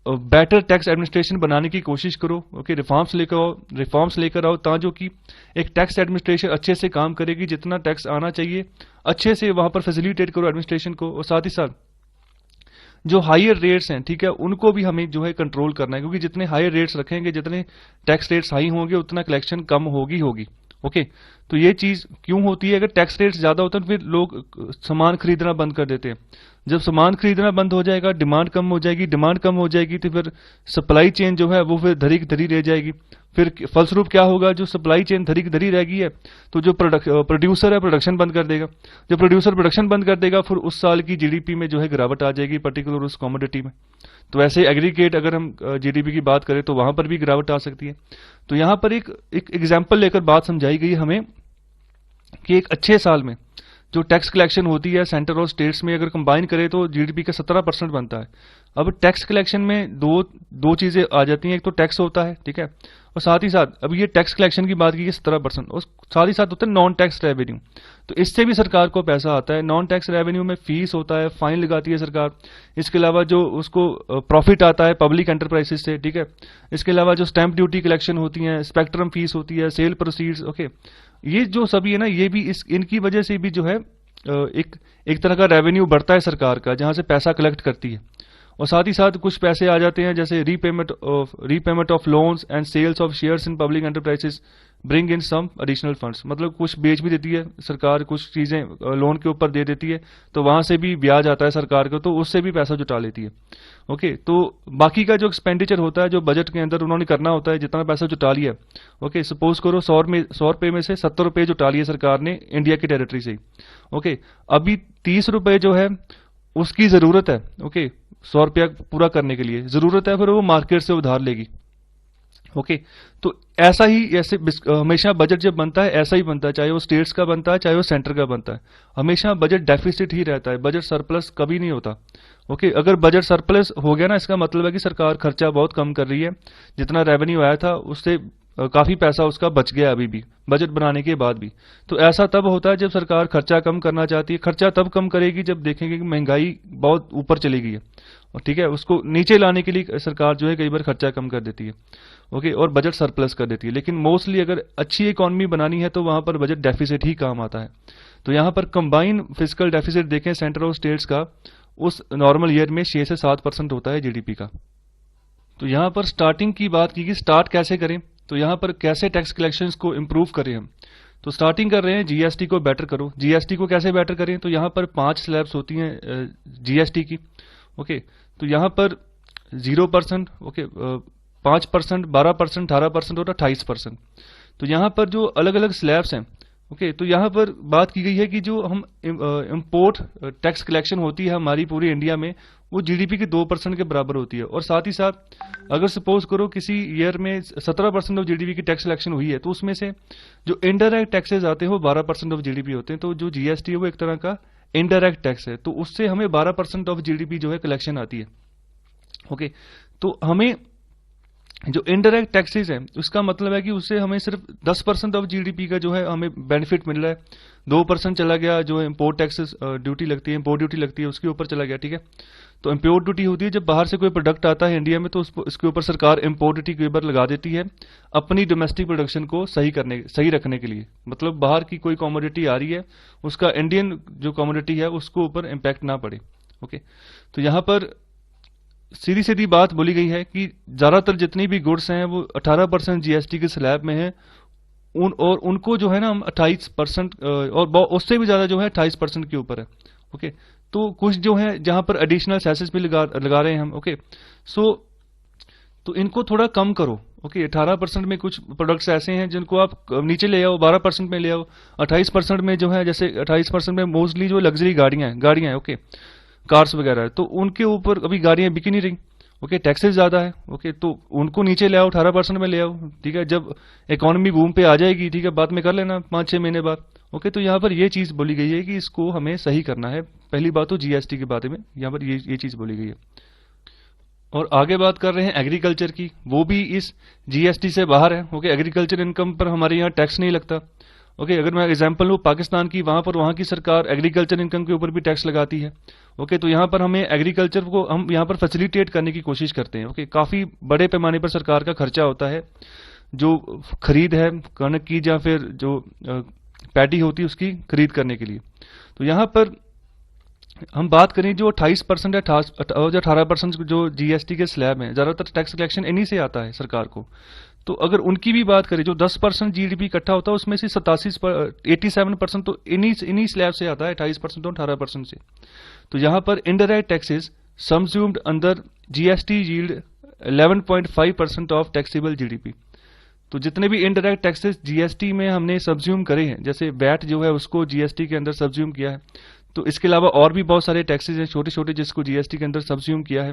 बेटर टैक्स एडमिनिस्ट्रेशन बनाने की कोशिश करो। ओके, रिफॉर्म्स लेकर आओ ताकि कि एक टैक्स एडमिनिस्ट्रेशन अच्छे से काम करेगी, जितना टैक्स आना चाहिए अच्छे से वहां पर फैसिलिटेट करो एडमिनिस्ट्रेशन को। और साथ ही साथ जो हायर रेट्स हैं, ठीक है, उनको भी हमें जो है कंट्रोल करना है, क्योंकि जितने हायर रेट्स रखेंगे, जितने टैक्स रेट्स हाई होंगे, उतना कलेक्शन कम होगी। ओके, तो ये चीज क्यों होती है? अगर टैक्स रेट्स ज्यादा होते हैं तो फिर लोग सामान खरीदना बंद कर देते हैं। जब सामान खरीदना बंद हो जाएगा, डिमांड कम हो जाएगी, तो फिर सप्लाई चेन जो है वो फिर धरी की धरी रह जाएगी। फिर फलस्वरूप क्या होगा? जो सप्लाई चेन धरी की धरी रहेगी है, तो जो प्रोड्यूसर है प्रोडक्शन बंद कर देगा। जब प्रोड्यूसर प्रोडक्शन बंद कर देगा, फिर उस साल की जीडीपी में जो है गिरावट आ जाएगी, पर्टिकुलर उस कमोडिटी में। तो ऐसे एग्रीगेट अगर हम जीडीपी की बात करें तो वहां पर भी गिरावट आ सकती है। तो यहां पर एक एग्जाम्पल लेकर बात समझाई गई हमें कि एक अच्छे साल में जो टैक्स कलेक्शन होती है सेंटर और स्टेट्स में, अगर कंबाइन करें तो जीडीपी का 17% बनता है। अब टैक्स कलेक्शन में दो चीजें आ जाती हैं, एक तो टैक्स होता है, ठीक है, और साथ ही साथ अब ये टैक्स कलेक्शन की बात की 17%, और साथ ही साथ होता है नॉन टैक्स रेवेन्यू। तो इससे भी सरकार को पैसा आता है। नॉन टैक्स रेवेन्यू में फीस होता है, फाइन लगाती है सरकार। इसके अलावा जो उसको प्रॉफिट आता है पब्लिक एंटरप्राइजेस से, ठीक है, इसके अलावा जो स्टैंप ड्यूटी कलेक्शन होती है, स्पेक्ट्रम फीस होती है, सेल प्रोसीड्स। ओके, ये जो सभी है ना, ये भी इनकी वजह से भी जो है एक तरह का रेवेन्यू बढ़ता है सरकार का, जहां से पैसा कलेक्ट करती है। और साथ ही साथ कुछ पैसे आ जाते हैं जैसे repayment of loans and sales of shares in public enterprises bring in some additional funds. मतलब कुछ बेच भी देती है सरकार, कुछ चीजें लोन के ऊपर दे देती है, तो वहां से भी ब्याज आता है सरकार को, तो उससे भी पैसा जुटा लेती है। ओके, तो बाकी का जो एक्सपेंडिचर होता है, जो बजट के अंदर उन्होंने करना होता है, जितना पैसा जुटा लिया, ओके सपोज करो 100 रुपए में से 70 रुपए जुटा लिए सरकार ने इंडिया की टेरिटरी से ही। ओके, अभी 30 रुपए जो है उसकी जरूरत है, ओके 100 रुपया पूरा करने के लिए जरूरत है, फिर वो मार्केट से उधार लेगी। ओके, तो ऐसा ही ऐसे हमेशा बजट जब बनता है ऐसा ही बनता है, चाहे वो स्टेट्स का बनता है चाहे वो सेंटर का बनता है, हमेशा बजट डेफिसिट ही रहता है, बजट सरप्लस कभी नहीं होता। ओके, अगर बजट सरप्लस हो गया ना, इसका मतलब है कि सरकार खर्चा बहुत कम कर रही है, जितना रेवेन्यू आया था उससे काफी पैसा उसका बच गया अभी भी बजट बनाने के बाद भी। तो ऐसा तब होता है जब सरकार खर्चा कम करना चाहती है। खर्चा तब कम करेगी जब देखेंगे कि महंगाई बहुत ऊपर चली गई है, और ठीक है, उसको नीचे लाने के लिए सरकार जो है कई बार खर्चा कम कर देती है, ओके, और बजट सरप्लस कर देती है। लेकिन मोस्टली अगर अच्छी इकोनॉमी बनानी है तो वहां पर बजट डेफिसिट ही काम आता है। तो यहां पर कंबाइन फिजिकल डेफिसिट देखें सेंटर और स्टेट्स का, उस नॉर्मल ईयर में 6 से 7% होता है जीडीपी का। तो यहां पर स्टार्टिंग की बात की कि स्टार्ट कैसे करें, तो यहां पर कैसे टैक्स कलेक्शंस को इंप्रूव करें हम। तो स्टार्टिंग कर रहे हैं जीएसटी को बेटर करो। जीएसटी को कैसे बेटर करें, तो यहां पर 5 स्लैब्स होती हैं जीएसटी की। ओके, तो यहां पर 0%, ओके 5%, 12%, 18% और 28%। तो यहां पर जो अलग अलग स्लैब्स हैं, ओके, तो यहां पर बात की गई है कि जो हम इंपोर्ट टैक्स कलेक्शन होती है हमारी पूरी इंडिया में, वो जीडीपी के 2% के बराबर होती है। और साथ ही साथ अगर सपोज करो किसी ईयर में 17% ऑफ जीडीपी की टैक्स कलेक्शन हुई है, तो उसमें से जो इनडायरेक्ट टैक्सेस आते हैं वो 12% ऑफ जीडीपी होते हैं। तो जो जीएसटी है वो एक तरह का इनडायरेक्ट टैक्स है, तो उससे हमें 12% ऑफ जीडीपी जो है कलेक्शन आती है। ओके, तो हमें जो इनडायरेक्ट टैक्सेस है उसका मतलब है कि उससे हमें सिर्फ 10% ऑफ जीडीपी का जो है हमें बेनिफिट मिल रहा है। 2% चला गया जो इम्पोर्ट टैक्सेस ड्यूटी लगती है, इम्पोर्ट ड्यूटी लगती है, उसके ऊपर चला गया, ठीक है। तो इम्पोर्ट ड्यूटी होती है जब बाहर से कोई प्रोडक्ट आता है इंडिया में, तो उसके ऊपर सरकार इम्पोर्ट ड्यूटी के ऊपर लगा देती है अपनी डोमेस्टिक प्रोडक्शन को सही रखने के लिए। मतलब बाहर की कोई कमोडिटी आ रही है, उसका इंडियन जो कमोडिटी है उसको ऊपर इम्पैक्ट ना पड़े। ओके, तो यहां पर सीधी सीधी बात बोली गई है कि ज्यादातर जितनी भी गुड्स हैं वो 18% जीएसटी के स्लैब में है, और उनको जो है ना हम 28% और उससे भी ज्यादा जो है 28% के ऊपर है। ओके, तो कुछ जो है जहां पर एडिशनल सेसेस भी लगा रहे हैं हम। ओके, तो इनको थोड़ा कम करो। ओके, 18% में कुछ प्रोडक्ट्स ऐसे हैं जिनको आप नीचे ले आओ, 12% में ले आओ। 28% में जो है, जैसे 28% में मोस्टली जो लग्जरी गाड़ियां हैं, ओके कार्स वगैरह है, तो उनके ऊपर अभी गाड़ियां बिक ही नहीं रही। ओके, टैक्सेस ज्यादा है। ओके, तो उनको नीचे ले आओ, 18% में ले आओ, ठीक है। जब इकोनॉमी बूम पे आ जाएगी, ठीक है, बाद में कर लेना 5-6 महीने बाद। ओके, तो यहाँ पर ये चीज बोली गई है कि इसको हमें सही करना है। पहली बात तो जीएसटी के बारे में यहाँ पर ये चीज बोली गई है। और आगे बात कर रहे हैं एग्रीकल्चर की, वो भी इस जीएसटी से बाहर है। ओके, एग्रीकल्चर इनकम पर हमारे यहाँ टैक्स नहीं लगता। ओके, अगर मैं एग्जांपल लूँ पाकिस्तान की, वहां की सरकार एग्रीकल्चर इनकम के ऊपर भी टैक्स लगाती है। ओके, तो यहाँ पर हमें एग्रीकल्चर को हम यहाँ पर फैसिलिटेट करने की कोशिश करते हैं। ओके, काफी बड़े पैमाने पर सरकार का खर्चा होता है, जो खरीद है कणक की या फिर जो पैडी होती है उसकी खरीद करने के लिए। तो यहाँ पर हम बात करें जो 28% या 18% जो जीएसटी के स्लैब है, ज्यादातर टैक्स कलेक्शन इन्हीं से आता है सरकार को। तो अगर उनकी भी बात करें, जो 10% जीडीपी इकट्ठा होता है उसमें से 87% तो इन्हीं स्लैब से आता है, 28% और 18% से। तो यहां पर इनडायरेक्ट टैक्सेस सबज्यूम्ड अंदर GST yield 11.5% of taxable GDP. तो जितने भी इनडायरेक्ट टैक्सेस जीएसटी में हमने सबज्यूम करे हैं, जैसे वैट जो है उसको जीएसटी के अंदर सबज्यूम किया है, तो इसके अलावा और भी बहुत सारे टैक्सेस हैं छोटे छोटे जिसको जीएसटी के अंदर सबज्यूम किया है,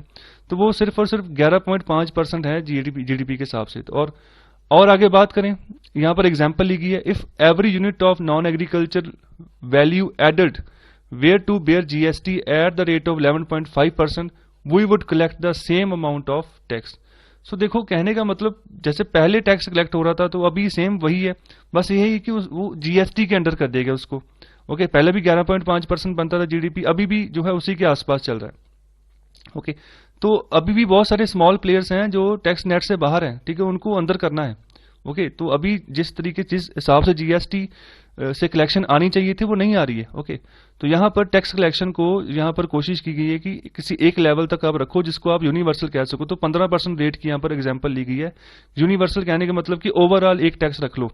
तो वो सिर्फ और सिर्फ 11.5% है जीडीपी के हिसाब से। तो और आगे बात करें, यहां पर एग्जांपल ली गई है, if every unit of non agriculture value added were to bear GST at the rate of 11.5%, we would collect the same amount of tax. So देखो, कहने का मतलब जैसे पहले टैक्स कलेक्ट हो रहा था तो अभी सेम वही है, बस यही है कि वो जीएसटी के अंडर कर देगा उसको। ओके, पहले भी 11.5% बनता था जीडीपी, अभी भी जो है उसी के आसपास चल रहा है। ओके, तो अभी भी बहुत सारे स्मॉल प्लेयर्स हैं जो टैक्स नेट से बाहर हैं, ठीक है, उनको अंदर करना है। ओके, तो अभी जिस हिसाब से जीएसटी से कलेक्शन आनी चाहिए थी वो नहीं आ रही है। ओके, तो यहाँ पर टैक्स कलेक्शन को यहाँ पर कोशिश की गई है कि किसी एक लेवल तक आप रखो जिसको आप यूनिवर्सल कह सको। तो 15% रेट की यहाँ पर एग्जांपल ली गई है। यूनिवर्सल कहने का मतलब कि ओवरऑल एक टैक्स रख लो,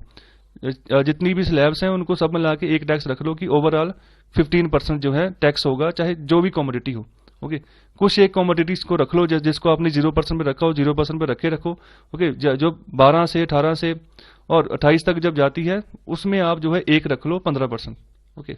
जितनी भी स्लैब्स हैं उनको सब मिला के एक टैक्स रख लो कि ओवरऑल 15% जो है टैक्स होगा, चाहे जो भी कमोडिटी हो। ओके, कुछ एक कमोडिटीज को रख लो जिसको आपने 0% पे रखा हो, 0% पे रखे रखो। ओके, जो 12 से 18 से और 28 तक जब जाती है उसमें आप जो है एक रख लो 15%। ओके,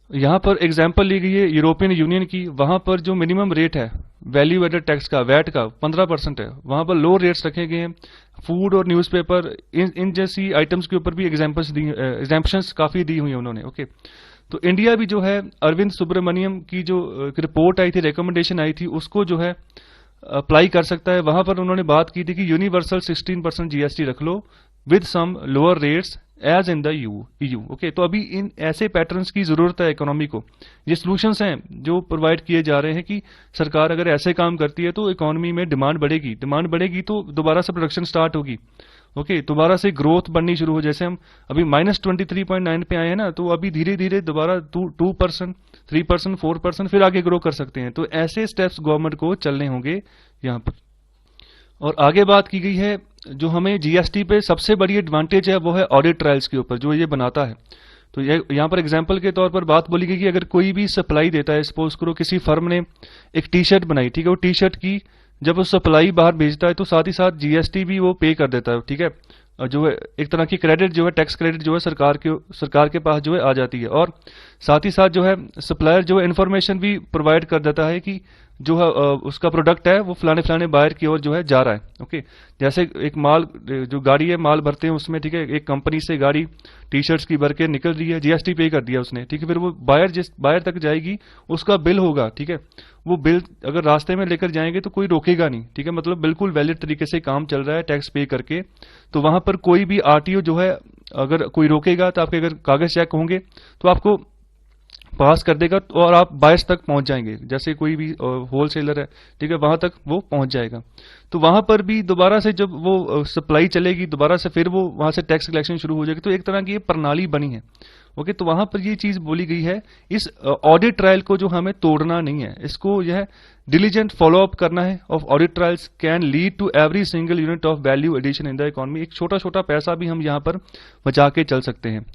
यहाँ पर एग्जाम्पल ली गई है यूरोपियन यूनियन की। वहां पर जो मिनिमम रेट है वैल्यू एडेड टैक्स का, वैट का 15% है। वहां पर लो रेट्स रखे गए हैं। फूड और न्यूज़पेपर इन जैसी आइटम्स के ऊपर भी एग्जाम्पशंस काफी दी हुई है उन्होंने। ओके, तो इंडिया भी जो है अरविंद सुब्रमण्यम की जो रिपोर्ट आई थी, रिकमेंडेशन आई थी, उसको जो है अप्लाई कर सकता है। वहां पर उन्होंने बात की थी कि यूनिवर्सल 16% जीएसटी रख लो with some lower rates as in the EU. Okay, तो अभी इन ऐसे पैटर्न्स की जरूरत है इकोनॉमी को। ये सॉल्यूशंस हैं जो प्रोवाइड किए जा रहे हैं कि सरकार अगर ऐसे काम करती है तो इकोनॉमी में डिमांड बढ़ेगी, डिमांड बढ़ेगी तो दोबारा से प्रोडक्शन स्टार्ट होगी। ओके, दोबारा से ग्रोथ बढ़नी शुरू हो। जैसे हम अभी -23.9 पे आए हैं ना, तो अभी धीरे धीरे दोबारा 2%, 3%, 4% फिर आगे ग्रो कर सकते हैं। तो ऐसे स्टेप्स गवर्नमेंट को चलने होंगे यहाँ पर। और आगे बात की गई है जो हमें जीएसटी पे सबसे बड़ी एडवांटेज है वो है ऑडिट ट्रायल्स के ऊपर जो ये बनाता है। तो ये यहाँ पर एग्जांपल के तौर पर बात बोली गई कि अगर कोई भी सप्लाई देता है, सपोज करो किसी फर्म ने एक टी शर्ट बनाई, ठीक है, वो टी शर्ट की जब वो सप्लाई बाहर भेजता है तो साथ ही साथ जीएसटी भी वो पे कर देता है। ठीक है, जो है एक तरह की क्रेडिट जो है, टैक्स क्रेडिट जो है सरकार के पास जो है आ जाती है। और साथ ही साथ जो है सप्लायर जो है इन्फॉर्मेशन भी प्रोवाइड कर देता है कि जो है उसका प्रोडक्ट है वो फलाने फलाने बायर की ओर जो है जा रहा है। ओके, जैसे एक माल जो गाड़ी है माल भरते हैं उसमें, ठीक है, एक कंपनी से गाड़ी टी शर्ट्स की भर के निकल रही है, जीएसटी पे कर दिया उसने, ठीक है, फिर वो बायर तक जाएगी, उसका बिल होगा। ठीक है, वो बिल अगर रास्ते में लेकर जाएंगे तो कोई रोकेगा नहीं। ठीक है, मतलब बिल्कुल वैलिड तरीके से काम चल रहा है टैक्स पे करके। तो वहां पर कोई भी आरटीओ जो है अगर कोई रोकेगा तो आपके अगर कागज चेक होंगे तो आपको पास कर देगा और आप बायर्स तक पहुंच जाएंगे। जैसे कोई भी होलसेलर है, ठीक है, वहां तक वो पहुंच जाएगा। तो वहां पर भी दोबारा से जब वो सप्लाई चलेगी दोबारा से फिर वो वहां से टैक्स कलेक्शन शुरू हो जाएगी। तो एक तरह की ये प्रणाली बनी है। ओके, तो वहां पर ये चीज बोली गई है, इस ऑडिट ट्रायल को जो हमें तोड़ना नहीं है, इसको यह डिलीजेंट फॉलो अप करना है of audit trials can lead to every single unit of value addition in the economy. एक छोटा छोटा पैसा भी हम यहाँ पर बचा के चल सकते हैं।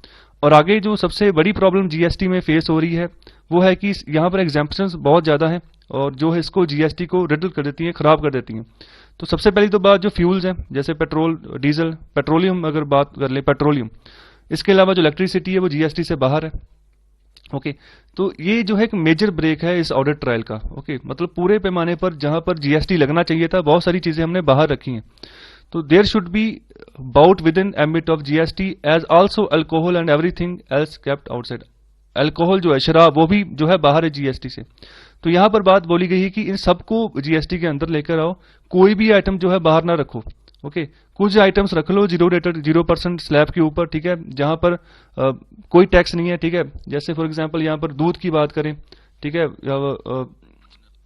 और आगे जो सबसे बड़ी प्रॉब्लम जीएसटी में फेस हो रही है वो है कि यहाँ पर एग्जाम्पशंस बहुत ज्यादा हैं और जो है इसको जीएसटी को रिडल कर देती हैं, खराब कर देती हैं। तो सबसे पहली तो बात जो फ्यूल्स हैं, जैसे पेट्रोल, डीजल, पेट्रोलियम, अगर बात कर ले पेट्रोलियम, इसके अलावा जो इलेक्ट्रिसिटी है वो जीएसटी से बाहर है। ओके, तो ये जो है एक मेजर ब्रेक है इस ऑडिट ट्रायल का। ओके, मतलब पूरे पैमाने पर जहां पर जीएसटी लगना चाहिए था बहुत सारी चीजें हमने बाहर रखी हैं। तो there should be brought within ambit of GST as also alcohol and everything else kept outside. Alcohol जो है, शराब, वो भी जो है बाहर है जीएसटी से। तो यहां पर बात बोली गई है कि इन सबको जीएसटी के अंदर लेकर आओ, कोई भी आइटम जो है बाहर ना रखो। ओके, कुछ आइटम्स रख लो 0% स्लैब के ऊपर, ठीक है, जहां पर कोई टैक्स नहीं है। ठीक है, जैसे फॉर एग्जांपल यहां पर दूध की बात करें, ठीक है,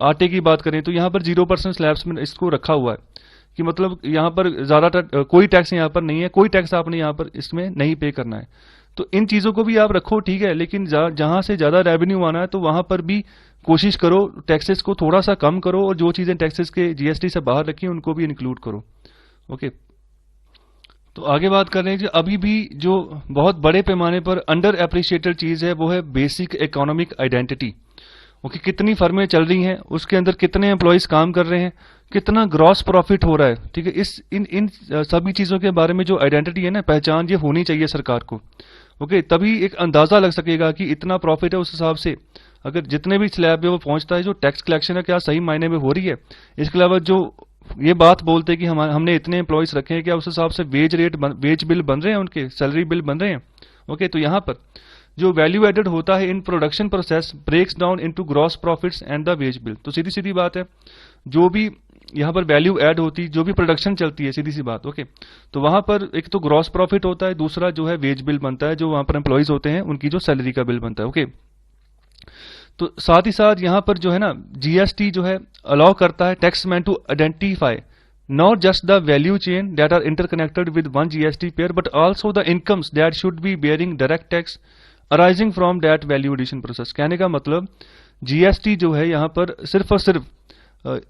आटे की बात करें, तो यहां पर 0% स्लैब्स में इसको रखा हुआ है कि मतलब यहां पर ज्यादा कोई टैक्स यहां पर नहीं है, कोई टैक्स आपने यहां पर इसमें नहीं पे करना है। तो इन चीजों को भी आप रखो, ठीक है, लेकिन जहां से ज्यादा रेवेन्यू आना है तो वहां पर भी कोशिश करो टैक्सेस को थोड़ा सा कम करो और जो चीजें टैक्सेस के जीएसटी से बाहर रखी उनको भी इंक्लूड करो। ओके, तो आगे बात कर रहे हैं कि अभी भी जो बहुत बड़े पैमाने पर अंडर एप्रिशिएटेड चीज है वो है बेसिक इकोनॉमिक आइडेंटिटी। ओके, कितनी फर्में चल रही हैं, उसके अंदर कितने एम्प्लॉयज काम कर रहे हैं, कितना ग्रॉस प्रॉफिट हो रहा है। ठीक है, इस इन सभी चीजों के बारे में जो आइडेंटिटी है ना, पहचान, ये होनी चाहिए सरकार को। ओके, तभी एक अंदाजा लग सकेगा कि इतना प्रॉफिट है, उस हिसाब से अगर जितने भी स्लैब है वो पहुंचता है, जो टैक्स कलेक्शन है क्या सही मायने में हो रही है। इसके अलावा जो ये बात बोलते हैं कि हमने इतने एम्प्लॉयज रखे हैं, क्या उस हिसाब से वेज बिल बन रहे हैं, उनके सैलरी बिल बन रहे हैं। ओके, तो यहाँ पर जो वैल्यू एडेड होता है in production process breaks down into gross profits and the wage bill. तो सीधी सीधी बात है, जो भी यहाँ पर वैल्यू ऐड होती है, जो भी प्रोडक्शन चलती है, सीधी सी बात। ओके, तो वहां पर एक तो ग्रॉस प्रॉफिट होता है, दूसरा जो है वेज बिल बनता है, जो वहां पर एम्प्लॉयज होते हैं उनकी जो सैलरी का बिल बनता है। ओके, तो साथ ही साथ यहाँ पर जो है ना जीएसटी जो है अलाउ करता है taxman to identify not just the value chain that are interconnected with one GST pair, but also the incomes that should be bearing direct tax arising from that value addition process. कहने का मतलब GST जो है यहाँ पर सिर्फ और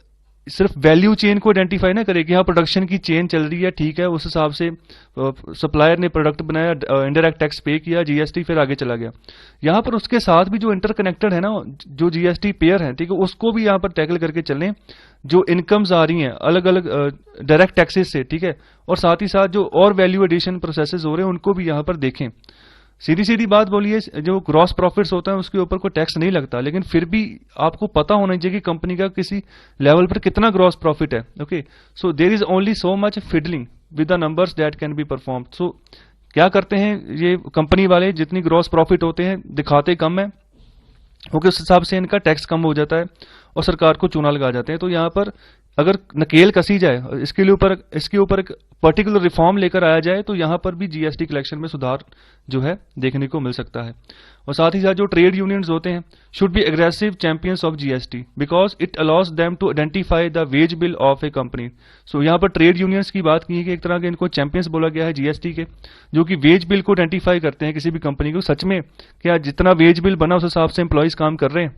सिर्फ वैल्यू चेन को आइडेंटिफाई ना करे कि हाँ प्रोडक्शन की चेन चल रही है, ठीक है, उस हिसाब से सप्लायर ने प्रोडक्ट बनाया, इनडायरेक्ट टैक्स पे किया, जीएसटी फिर आगे चला गया। यहाँ पर उसके साथ भी जो इंटरकनेक्टेड है ना, जो जीएसटी पेयर है, ठीक है, उसको भी यहाँ पर टैकल करके चलें, जो इनकम्स आ रही हैं अलग अलग डायरेक्ट टैक्सेस से, ठीक है, और साथ ही साथ जो और वैल्यू एडिशन प्रोसेसेस हो रहे हैं उनको भी यहाँ पर देखें। सीधी सीधी बात बोलिए, जो ग्रॉस प्रॉफिट्स होता है उसके ऊपर कोई टैक्स नहीं लगता, लेकिन फिर भी आपको पता होना चाहिए कि कंपनी का किसी लेवल पर कितना ग्रॉस प्रॉफिट है। Okay, so there is only so much fiddling with the numbers that can be perform. सो क्या करते हैं ये कंपनी वाले, जितनी ग्रॉस प्रॉफिट होते हैं दिखाते कम है, ओके, उस हिसाब से इनका टैक्स कम हो जाता है और सरकार को चूना लगा जाते हैं। तो यहाँ पर अगर नकेल कसी जाए, इसके ऊपर एक पर्टिकुलर रिफॉर्म लेकर आया जाए, तो यहाँ पर भी जीएसटी कलेक्शन में सुधार जो है देखने को मिल सकता है। और साथ ही साथ जो ट्रेड यूनियंस होते हैं should be aggressive champions of GST because it allows them to identify the wage bill of a company. So यहाँ पर ट्रेड यूनियंस की बात की है कि एक तरह के इनको चैंपियंस बोला गया है जीएसटी के, जो कि वेज बिल को आइडेंटिफाई करते हैं किसी भी कंपनी को, सच में क्या जितना वेज बिल बना उस हिसाब से एम्प्लॉयज काम कर रहे हैं।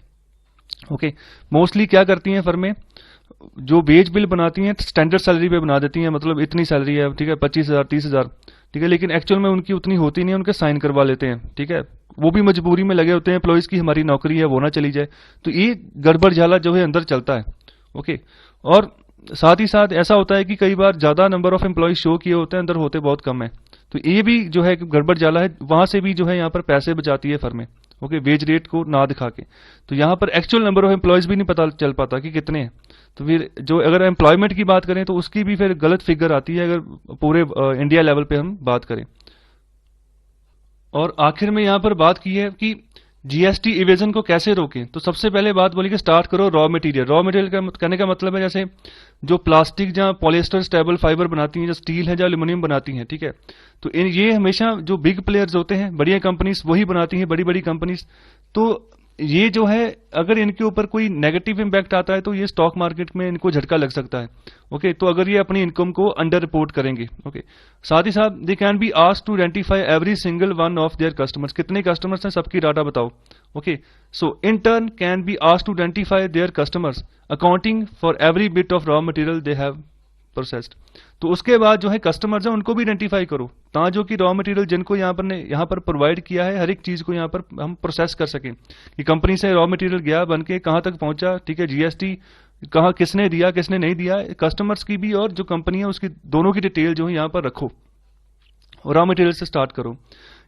ओके, मोस्टली क्या करती हैं फर्में, जो वेज बिल बनाती हैं स्टैंडर्ड सैलरी पे बना देती हैं, मतलब इतनी सैलरी है, ठीक है, 25,000 30,000, ठीक है, लेकिन एक्चुअल में उनकी उतनी होती नहीं है, उनके साइन करवा लेते हैं, ठीक है, वो भी मजबूरी में लगे होते हैं, एम्प्लॉयज की हमारी नौकरी है वो ना चली जाए, तो ये गड़बड़ झाला जो है अंदर चलता है। ओके, और साथ ही साथ ऐसा होता है कि कई बार ज्यादा नंबर ऑफ एम्प्लॉयज शो किए होते हैं, अंदर होते बहुत कम है, तो ये भी जो है गड़बड़ जाला है, वहां से भी जो है यहाँ पर पैसे बचाती है फर्में। ओके, वेज रेट को ना दिखा के, तो यहाँ पर एक्चुअल नंबर ऑफ एम्प्लॉयज भी नहीं पता चल पाता कि कितने हैं, तो फिर जो अगर एम्प्लॉयमेंट की बात करें तो उसकी भी फिर गलत फिगर आती है अगर पूरे इंडिया लेवल पे हम बात करें। और आखिर में यहाँ पर बात की है कि जीएसटी इवेजन को कैसे रोकें, तो सबसे पहले बात बोली कि स्टार्ट करो रॉ मटेरियल। रॉ मटेरियल का कहने का मतलब है जैसे जो प्लास्टिक, जहाँ पॉलिएस्टर स्टेबल फाइबर बनाती हैं, जो स्टील है, जो एल्यूमिनियम बनाती हैं, ठीक है, तो ये हमेशा जो बिग प्लेयर्स होते हैं, बढ़िया कंपनीज वही बनाती हैं, बड़ी बड़ी कंपनीज। तो ये जो है अगर इनके ऊपर कोई नेगेटिव इंपैक्ट आता है तो ये स्टॉक मार्केट में इनको झटका लग सकता है। ओके, तो अगर ये अपनी इनकम को अंडर रिपोर्ट करेंगे, ओके, साथ ही साथ they can be asked to identify every single one of their customers, कितने कस्टमर्स हैं सबकी डाटा बताओ। Okay, so in turn can be asked to identify their customers accounting for every bit of raw material they have processed. तो उसके बाद जो है customers हैं उनको भी आइडेंटिफाई करो, ताकि जो कि रॉ मटेरियल जिनको यहाँ पर प्रोवाइड किया है, हर एक चीज को यहाँ पर हम प्रोसेस कर सकें कि कंपनी से रॉ मटेरियल गया बन के कहाँ तक पहुंचा, ठीक है, जीएसटी कहाँ किसने दिया किसने नहीं दिया, कस्टमर्स की भी और जो कंपनी है उसकी दोनों की डिटेल जो है यहाँ पर रखो और रॉ मटेरियल से स्टार्ट करो।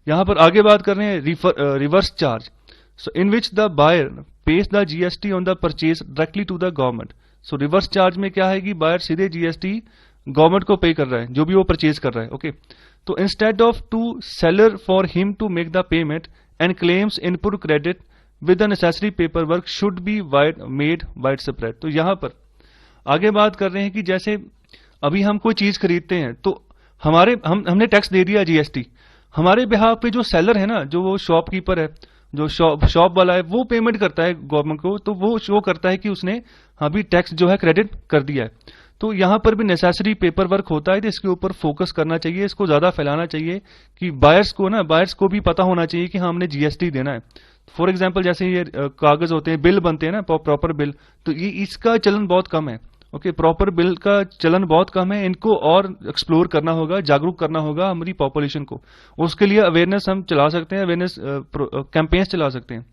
यहाँ पर आगे बात कर रहे हैं reverse charge, so in which the buyer pays the GST on the purchase directly to the government. So reverse charge में क्या है कि बायर सीधे जीएसटी गवर्नमेंट को पे कर रहा है जो भी वो परचेज कर रहा है। ओके, तो instead of to seller for him to make the payment and claims input credit with the necessary paper work should be made wide separate. तो यहां पर आगे बात कर रहे हैं कि जैसे अभी हम कोई चीज खरीदते हैं तो हमने टैक्स दे दिया जीएसटी, हमारे बिहाफ पे जो सेलर है ना, जो वो शॉपकीपर है, जो शॉप वाला है, वो पेमेंट करता है गवर्नमेंट को, तो वो शो करता है कि उसने अभी टैक्स जो है क्रेडिट कर दिया है। तो यहां पर भी नेसेसरी पेपर वर्क होता है, तो इसके ऊपर फोकस करना चाहिए, इसको ज्यादा फैलाना चाहिए कि बायर्स को भी पता होना चाहिए कि हाँ हमने जीएसटी देना है। फॉर एग्जाम्पल जैसे ये कागज होते हैं, बिल बनते हैं ना, प्रॉपर बिल, तो ये इसका चलन बहुत कम है। ओके, प्रॉपर बिल का चलन बहुत कम है, इनको और एक्सप्लोर करना होगा, जागरूक करना होगा हमारी पॉपुलेशन को। उसके लिए अवेयरनेस हम चला सकते हैं, अवेयरनेस कैंपेन्स चला सकते हैं।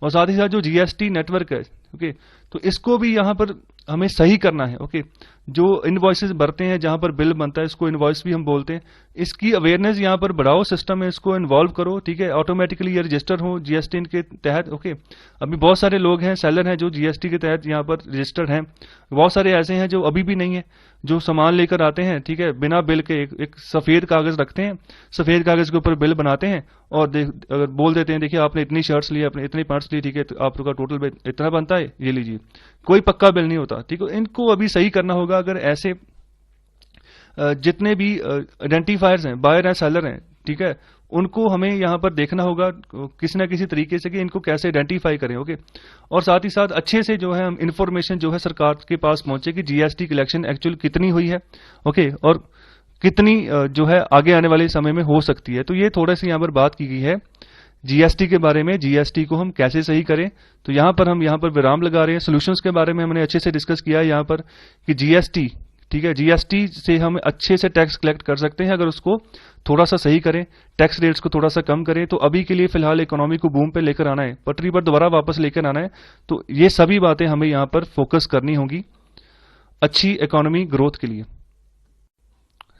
और साथ ही साथ जो जीएसटी नेटवर्क है, ओके, तो इसको भी यहाँ पर हमें सही करना है। ओके, जो इनवॉइसेस भरते हैं, जहां पर बिल बनता है, इसको इनवॉइस भी हम बोलते हैं, इसकी अवेयरनेस यहाँ पर बढ़ाओ, सिस्टम में इसको इन्वॉल्व करो, ठीक है, ऑटोमेटिकली ये रजिस्टर हो जीएसटी के तहत। ओके, अभी बहुत सारे लोग हैं, सेलर हैं जो जीएसटी के तहत यहाँ पर रजिस्टर्ड हैं, बहुत सारे ऐसे हैं जो अभी भी नहीं है, जो सामान लेकर आते हैं, ठीक है, बिना बिल के एक सफेद कागज रखते हैं, सफेद कागज के ऊपर बिल बनाते हैं और अगर बोल देते हैं देखिए आपने इतनी शर्ट्स ली, आपने इतनी पैंट्स ली, ठीक है, तो आपका टोटल बिल इतना बनता है, ये लीजिए, कोई पक्का बिल नहीं होता। ठीक है, इनको अभी सही करना होगा। अगर ऐसे जितने भी आइडेंटिफायर्स हैं, बायर हैं, सेलर हैं, ठीक है, उनको हमें यहाँ पर देखना होगा किसी ना किसी तरीके से कि इनको कैसे आइडेंटिफाई करें। ओके, और साथ ही साथ अच्छे से जो है हम इंफॉर्मेशन जो है सरकार के पास पहुंचे कि जीएसटी कलेक्शन एक्चुअल कितनी हुई है, ओके, और कितनी जो है आगे आने वाले समय में हो सकती है। तो ये थोड़ा सी यहाँ पर बात की गई है जीएसटी के बारे में, जीएसटी को हम कैसे सही करें। तो यहाँ पर हम यहाँ पर विराम लगा रहे हैं। सॉल्यूशंस के बारे में हमने अच्छे से डिस्कस किया है यहाँ पर कि जीएसटी, ठीक है, जीएसटी से हम अच्छे से टैक्स कलेक्ट कर सकते हैं अगर उसको थोड़ा सा सही करें, टैक्स रेट्स को थोड़ा सा कम करें। तो अभी के लिए फिलहाल इकोनॉमी को बूम पे लेकर आना है, पटरी पर दोबारा वापस लेकर आना है। तो ये सभी बातें हमें यहाँ पर फोकस करनी होगी अच्छी इकोनॉमी ग्रोथ के लिए।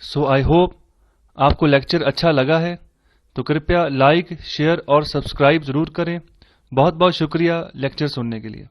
सो आई होप आपको लेक्चर अच्छा लगा है, तो कृपया लाइक, शेयर और सब्सक्राइब जरूर करें। बहुत बहुत शुक्रिया लेक्चर सुनने के लिए।